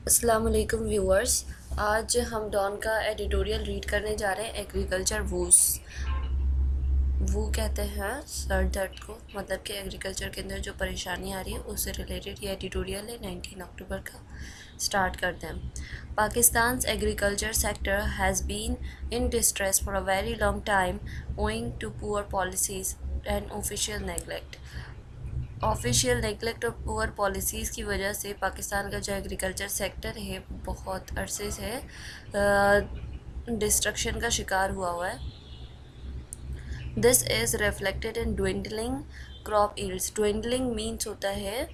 अस्सलाम वालेकुम व्यूअर्स। आज हम डॉन का एडिटोरियल रीड करने जा रहे हैं। एग्रीकल्चर वूस, वो कहते हैं सर दर्द को, मतलब कि एग्रीकल्चर के अंदर जो परेशानी आ रही है उससे रिलेटेड ये एडिटोरियल है। 19 अक्टूबर का स्टार्ट करते हैं। Pakistan agriculture sector has been in distress for a very long time owing to poor policies and official neglect और पुअर पॉलिसीज़ की वजह से पाकिस्तान का जो एग्रीकल्चर सेक्टर है बहुत अरसे से डिस्ट्रक्शन का शिकार हुआ है। This is reflected in dwindling crop yields. Dwindling means होता है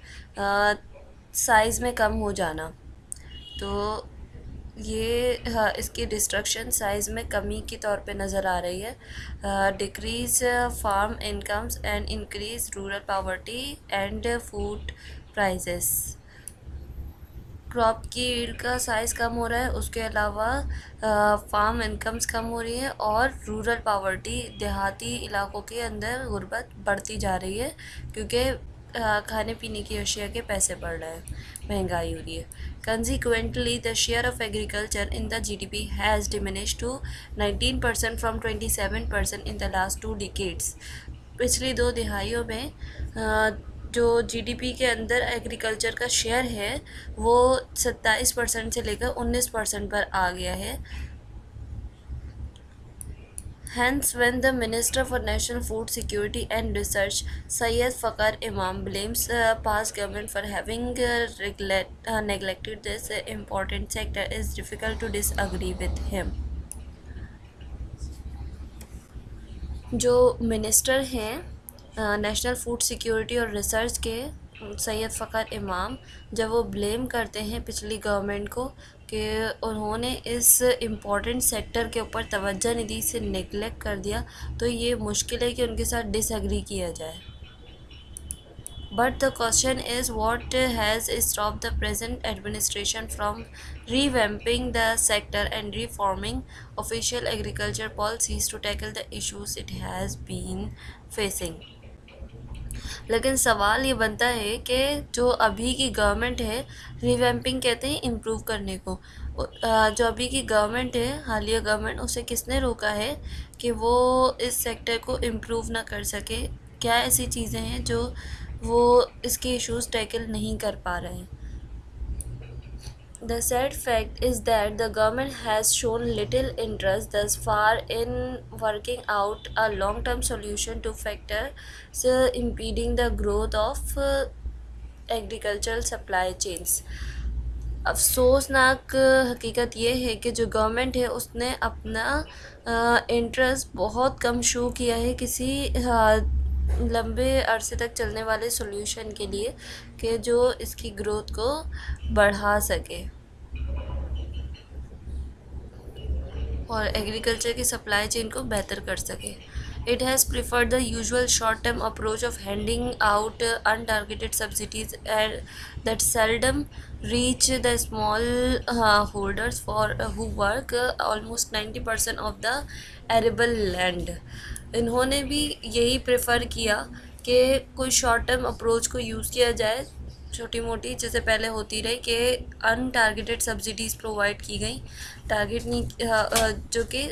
साइज़ में कम हो जाना। तो ये इसकी डिस्ट्रक्शन साइज़ में कमी के तौर पे नज़र आ रही है। Decrease farm incomes and increase rural poverty and food prices. Crop की यील्ड का साइज़ कम हो रहा है, उसके अलावा फार्म इनकम्स कम हो रही है और रूरल पावर्टी, देहाती इलाकों के अंदर गुर्बत बढ़ती जा रही है क्योंकि खाने पीने की अशिया के पैसे बढ़ रहे हैं, महंगाई हो रही है। Consequently, the share of agriculture in the GDP has diminished to 19% from 27% in the last 2 decades. पिछली 2 दिहाइयों में जो जीडीपी के अंदर एग्रीकल्चर का शेयर है वो 27% से लेकर 19% पर आ गया है। Hence, when the Minister for National Food Security and Research, Syed Faqar Imam, blames past government for having neglected this important sector, it's difficult to disagree with him. जो मिनिस्टर हैं नेशनल फूड सिक्योरिटी और research के, सैयद फ़खर इमाम, जब वो blame करते हैं पिछली गवर्नमेंट को कि उन्होंने इस इम्पॉर्टेंट सेक्टर के ऊपर तवज्जो नहीं दी, इसे नेगलेक्ट कर दिया, तो ये मुश्किल है कि उनके साथ डिसएग्री किया जाए। But the question is, what has stopped the present administration from revamping the sector and reforming official agriculture policies to tackle the issues it has been facing? लेकिन सवाल ये बनता है कि जो अभी की गवर्नमेंट है, रिवैम्पिंग कहते हैं इम्प्रूव करने को, जो अभी की गवर्नमेंट है, हालिया गवर्नमेंट, उसे किसने रोका है कि वो इस सेक्टर को इम्प्रूव ना कर सके? क्या ऐसी चीज़ें हैं जो वो इसके इश्यूज़ टैकल नहीं कर पा रहे हैं? The sad fact is that the government has shown little interest thus far in working out a long-term solution to factors impeding the growth of agricultural supply chains. अफसोसनाक हकीकत ये है कि जो गवर्नमेंट है उसने अपना इंटरेस्ट बहुत कम शो किया है किसी लंबे अरसे तक चलने वाले सॉल्यूशन के लिए कि जो इसकी ग्रोथ को बढ़ा सके और एग्रीकल्चर की सप्लाई चेन को बेहतर कर सके। It has preferred the usual short-term approach of handing out untargeted subsidies that seldom reach the small holders for who work almost 90% of the arable land. इन्होंने भी यही प्रेफर किया कि कोई शॉर्ट टर्म अप्रोच को यूज़ किया जाए, छोटी मोटी जैसे पहले होती रही कि अनटारगेटेड सब्सिडीज़ प्रोवाइड की गई, टारगेट नहीं, जो कि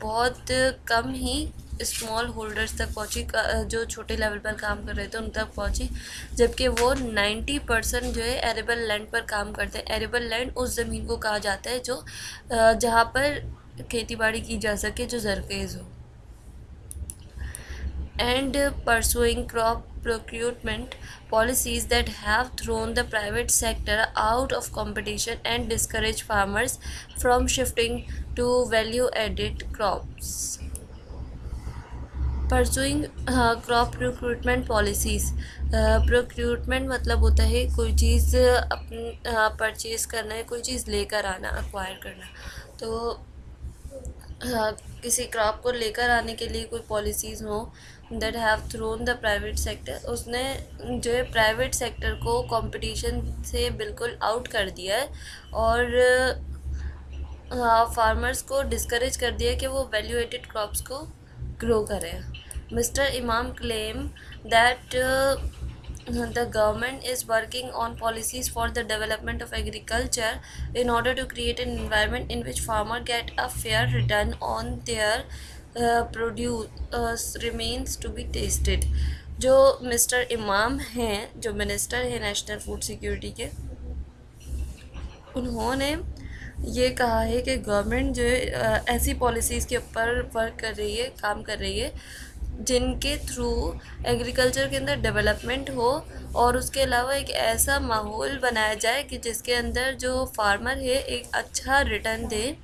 बहुत कम ही स्मॉल होल्डर्स तक पहुंची, जो छोटे लेवल पर काम कर रहे थे उन तक पहुंची, जबकि वो 90% जो है एरेबल लैंड पर काम करते हैं। एरेबल लैंड उस ज़मीन को कहा जाता है जो जहाँ पर खेती बाड़ी की जा सके, जो ज़रखेज़ हो। And pursuing crop procurement policies that have thrown the private sector out of competition and discouraged farmers from shifting to value-added crops. Pursuing crop procurement policies, procurement मतलब होता है कोई चीज़ परचेज़ करना है, कोई चीज़ लेकर आना, अक्वायर करना। तो किसी क्रॉप को लेकर आने के लिए कोई पॉलिसीज़ हो that have thrown the private sector, उसने जो है प्राइवेट सेक्टर को कंपटीशन से बिल्कुल आउट कर दिया है और फार्मर्स को डिस्करेज कर दिया कि वो वैल्यू एडेड क्रॉप्स को ग्रो करें। मिस्टर इमाम claim that the government is working on policies for the development of agriculture in order to create an environment in which farmer get a fair return on their produce remains to be tasted। जो mister इमाम हैं, जो minister हैं national food security के, उन्होंने ये कहा है कि गवर्नमेंट जो है ऐसी पॉलिसीज़ के ऊपर वर्क कर रही है, काम कर रही है, जिनके थ्रू एग्रीकल्चर के अंदर डेवलपमेंट हो और उसके अलावा एक ऐसा माहौल बनाया जाए कि जिसके अंदर जो फार्मर है एक अच्छा रिटर्न दे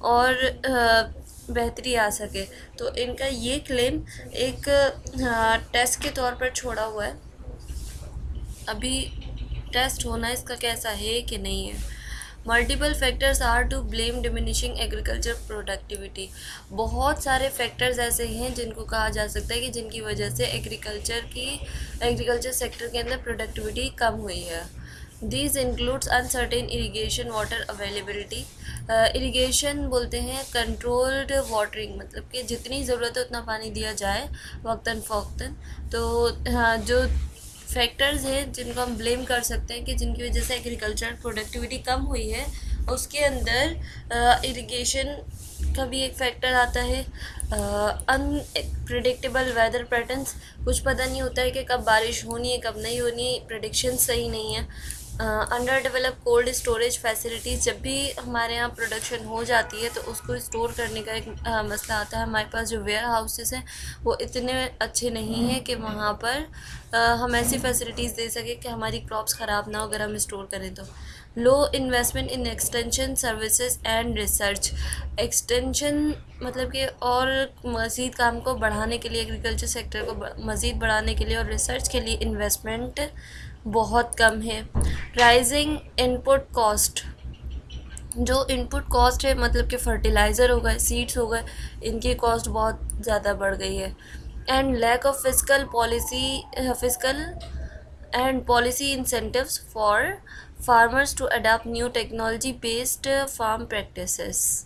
और बेहतरी आ सके। तो इनका ये क्लेम एक टेस्ट के तौर पर छोड़ा हुआ है। अभी टेस्ट होना इसका कैसा है कि नहीं है। Multiple factors are to blame diminishing agriculture productivity. बहुत सारे फैक्टर्स ऐसे हैं जिनको कहा जा सकता है कि जिनकी वजह से एग्रीकल्चर सेक्टर के अंदर प्रोडक्टिविटी कम हुई है। These includes uncertain irrigation water availability. Irrigation बोलते हैं कंट्रोल्ड वाटरिंग, मतलब कि जितनी ज़रूरत है उतना पानी दिया जाए वक्तन फ़ौक्तन। तो जो फैक्टर्स हैं जिनको हम ब्लेम कर सकते हैं कि जिनकी वजह से एग्रीकल्चर प्रोडक्टिविटी कम हुई है, उसके अंदर इरिगेशन का भी एक फैक्टर आता है। अनप्रिडिक्टेबल वेदर पैटर्न्स, कुछ पता नहीं होता है कि कब बारिश होनी है कब नहीं होनी, प्रेडिक्शन सही नहीं है। Under develop cold storage facilities, जब भी हमारे यहाँ प्रोडक्शन हो जाती है तो उसको स्टोर करने का एक मसला आता है। हमारे पास जो वेयर हाउसेस हैं वो इतने अच्छे नहीं हैं कि वहाँ पर हम ऐसी फैसिलिटीज़ दे सकें कि हमारी क्रॉप्स ख़राब ना हो अगर हम स्टोर करें तो। Low investment in extension services and research. Extension मतलब कि और मज़ीद काम को बढ़ाने के लिए, एग्रीकल्चर सेक्टर को मज़ीद बढ़ाने के लिए और रिसर्च के लिए इन्वेस्टमेंट बहुत कम है। राइजिंग इनपुट कॉस्ट, जो इनपुट कॉस्ट है मतलब कि फर्टिलाइज़र हो गए, सीड्स हो गए, इनकी कॉस्ट बहुत ज़्यादा बढ़ गई है। And lack of physical and policy incentives for farmers to adopt new technology based farm practices.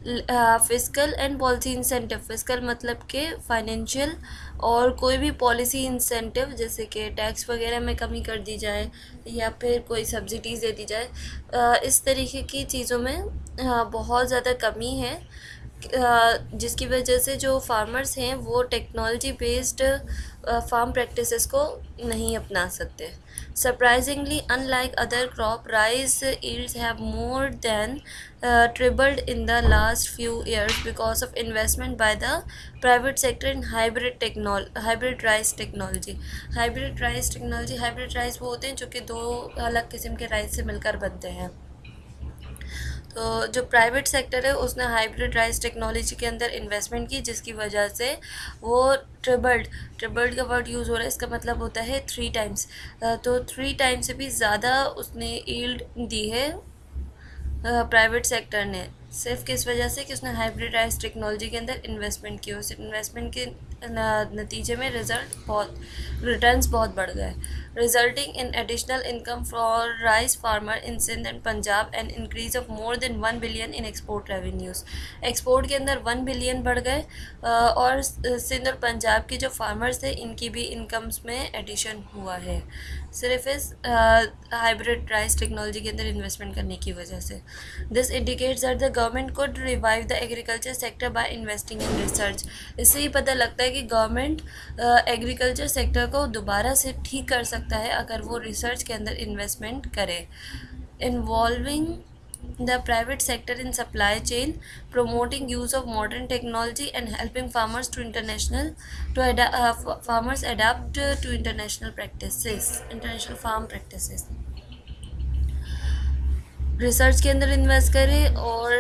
Physical and policy incentive, physical मतलब कि फाइनेंशियल, और कोई भी पॉलिसी इंसेंटिव जैसे कि टैक्स वगैरह में कमी कर दी जाए या फिर कोई सब्सिडीज़ दे दी जाए, इस तरीके की चीज़ों में बहुत ज़्यादा कमी है, जिसकी वजह से जो फार्मर्स हैं वो टेक्नोलॉजी बेस्ड फार्म प्रैक्टिसेस को नहीं अपना सकते। Surprisingly unlike other crop, rice yields have more than tripled in the last few years because of investment by the private sector in hybrid rice technology। Hybrid rice वो होते हैं जो कि दो अलग किस्म के राइस से मिलकर बनते हैं। तो जो प्राइवेट सेक्टर है उसने हाइब्रिड राइस टेक्नोलॉजी के अंदर इन्वेस्टमेंट की, जिसकी वजह से वो ट्रिबल्ड का वर्ड यूज़ हो रहा है, इसका मतलब होता है 3 टाइम्स। तो 3 टाइम्स से भी ज़्यादा उसने यील्ड दी है प्राइवेट सेक्टर ने, सिर्फ किस वजह से कि उसने हाइब्रिडाइज टेक्नोलॉजी के अंदर इन्वेस्टमेंट की। उस इन्वेस्टमेंट के नतीजे में रिटर्न्स बहुत बढ़ गए, resulting in additional income for rice farmer in Sindh and Punjab and increase of more than 1 billion in export revenues. Export के अंदर 1 बिलियन बढ़ गए और सिंध और पंजाब के जो फार्मर्स थे इनकी भी इनकम्स में एडिशन हुआ है, सिर्फ इस हाइब्रिड राइस टेक्नोलॉजी के अंदर इन्वेस्टमेंट करने की वजह से। This indicates that the government could revive the agriculture sector by investing in research. इससे ही पता लगता है कि गवर्नमेंट एग्रीकल्चर सेक्टर को दोबारा से ठीक कर सकता है अगर वो रिसर्च के अंदर इन्वेस्टमेंट करे। Involving the private sector in supply chain, promoting use of modern technology and helping farmers adapt to international farm practices। Research के अंदर इन्वेस्ट करें और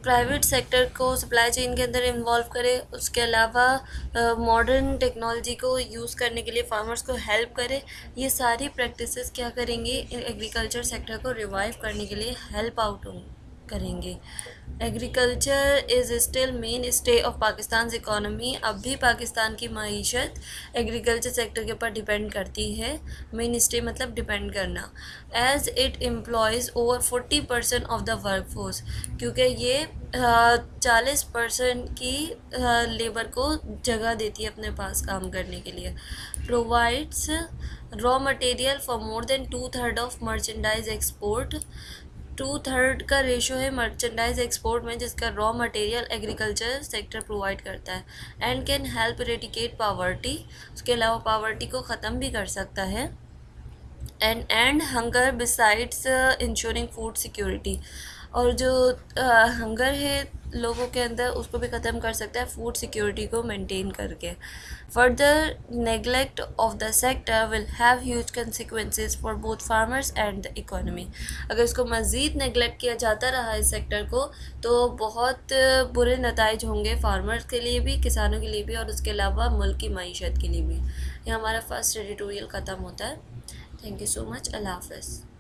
प्राइवेट सेक्टर को सप्लाई चेन के अंदर इन्वॉल्व करे, उसके अलावा मॉडर्न टेक्नोलॉजी को यूज़ करने के लिए फार्मर्स को हेल्प करे। ये सारी प्रैक्टिसेस क्या करेंगे, एग्रीकल्चर सेक्टर को रिवाइव करने के लिए हेल्प आउट करेंगे। Agriculture is still main stay of Pakistan economy. अब भी पाकिस्तान की मईशत एग्रीकल्चर सेक्टर के ऊपर डिपेंड करती है। मेन स्टे मतलब डिपेंड करना। As it employs over 40% of the workforce, क्योंकि ये 40% की लेबर को जगह देती है अपने पास काम करने के लिए। Provides raw material for more than 2/3 of merchandise export. 2/3 का रेशो है मर्चेंडाइज एक्सपोर्ट में, जिसका raw material agriculture sector provide करता है। And can help eradicate poverty, उसके अलावा पावर्टी को ख़त्म भी कर सकता है। And hunger besides ensuring food security, और जो हंगर है लोगों के अंदर उसको भी ख़त्म कर सकता है फूड सिक्योरिटी को मेंटेन करके। Further neglect of the sector will have huge consequences for both farmers and the economy. अगर इसको मज़ीद नेग्लेक्ट किया जाता रहा इस सेक्टर को तो बहुत बुरे नताइज होंगे फार्मर्स के लिए भी, किसानों के लिए भी, और उसके अलावा मुल्क की मईशत के लिए भी। ये हमारा फर्स्ट एडिटोरियल ख़त्म होता है। Thank you so much. अल्लाह हाफ़िज़।